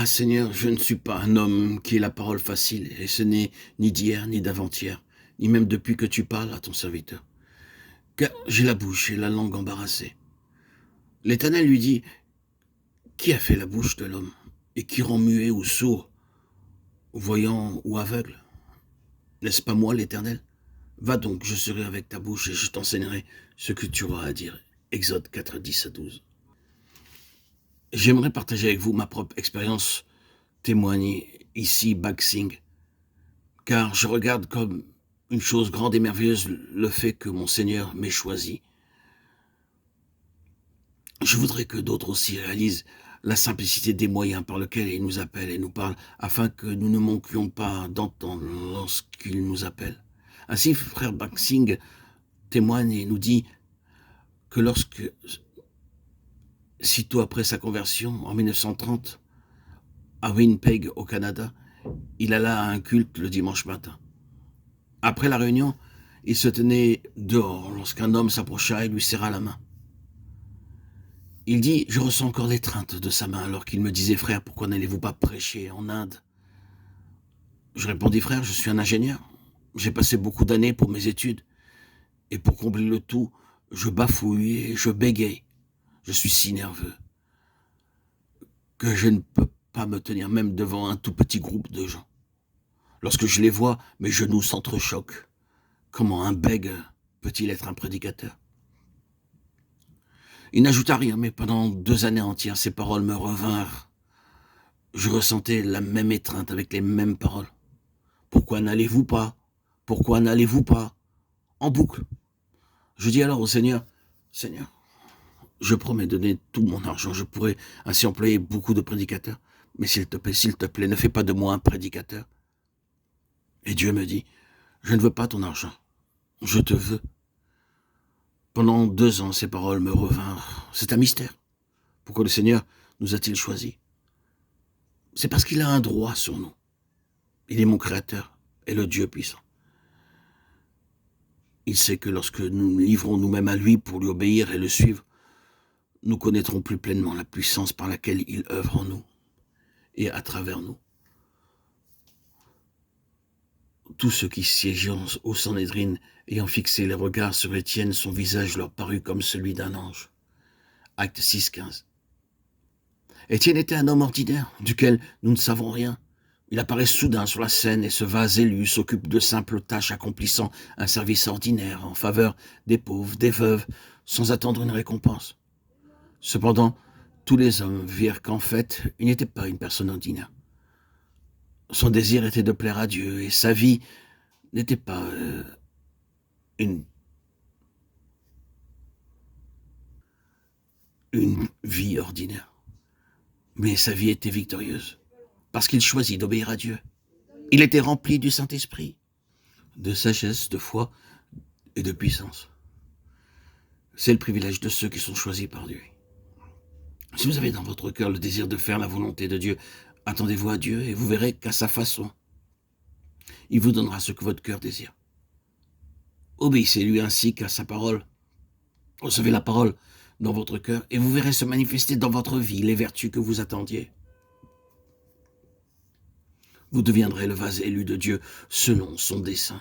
Ah Seigneur, je ne suis pas un homme qui ait la parole facile, et ce n'est ni d'hier, ni d'avant-hier, ni même depuis que tu parles à ton serviteur. Car j'ai la bouche et la langue embarrassées. L'Éternel lui dit, qui a fait la bouche de l'homme, et qui rend muet ou sourd, voyant ou aveugle? N'est-ce pas moi l'Éternel? Va donc, je serai avec ta bouche, et je t'enseignerai ce que tu auras à dire. Exode 4, 10 à 12. J'aimerais partager avec vous ma propre expérience témoignée ici, Bagsing, car je regarde comme une chose grande et merveilleuse le fait que mon Seigneur m'ait choisi. Je voudrais que d'autres aussi réalisent la simplicité des moyens par lesquels il nous appelle et nous parle, afin que nous ne manquions pas d'entendre lorsqu'il nous appelle. Ainsi, frère Bagsing témoigne et nous dit que sitôt après sa conversion, en 1930, à Winnipeg, au Canada, il alla à un culte le dimanche matin. Après la réunion, il se tenait dehors lorsqu'un homme s'approcha et lui serra la main. Il dit, je ressens encore l'étreinte de sa main alors qu'il me disait, frère, pourquoi n'allez-vous pas prêcher en Inde? Je répondis, frère, je suis un ingénieur. J'ai passé beaucoup d'années pour mes études. Et pour combler le tout, je bafouille et je bégaye. Je suis si nerveux que je ne peux pas me tenir même devant un tout petit groupe de gens. Lorsque je les vois, mes genoux s'entrechoquent. Comment un bègue peut-il être un prédicateur? Il n'ajouta rien, mais pendant 2 années entières, ces paroles me revinrent. Je ressentais la même étreinte avec les mêmes paroles. Pourquoi n'allez-vous pas? Pourquoi n'allez-vous pas? En boucle. Je dis alors au Seigneur, Seigneur, je promets de donner tout mon argent. Je pourrais ainsi employer beaucoup de prédicateurs. Mais s'il te plaît, ne fais pas de moi un prédicateur. Et Dieu me dit, je ne veux pas ton argent. Je te veux. Pendant 2 ans, ces paroles me revinrent. C'est un mystère. Pourquoi le Seigneur nous a-t-il choisis? C'est parce qu'il a un droit sur nous. Il est mon Créateur et le Dieu puissant. Il sait que lorsque nous nous livrons nous-mêmes à lui pour lui obéir et le suivre, nous connaîtrons plus pleinement la puissance par laquelle il œuvre en nous et à travers nous. Tous ceux qui siégeaient au Sanhédrin, ayant fixé les regards sur Étienne, son visage leur parut comme celui d'un ange. Acte 6, 15. Étienne était un homme ordinaire, duquel nous ne savons rien. Il apparaît soudain sur la scène et ce vase élu s'occupe de simples tâches accomplissant un service ordinaire en faveur des pauvres, des veuves, sans attendre une récompense. Cependant, tous les hommes virent qu'en fait, il n'était pas une personne ordinaire. Son désir était de plaire à Dieu et sa vie n'était pas une vie ordinaire. Mais sa vie était victorieuse parce qu'il choisit d'obéir à Dieu. Il était rempli du Saint-Esprit, de sagesse, de foi et de puissance. C'est le privilège de ceux qui sont choisis par Dieu. Si vous avez dans votre cœur le désir de faire la volonté de Dieu, attendez-vous à Dieu et vous verrez qu'à sa façon, il vous donnera ce que votre cœur désire. Obéissez-lui ainsi qu'à sa parole. Recevez la parole dans votre cœur et vous verrez se manifester dans votre vie les vertus que vous attendiez. Vous deviendrez le vase élu de Dieu selon son dessein.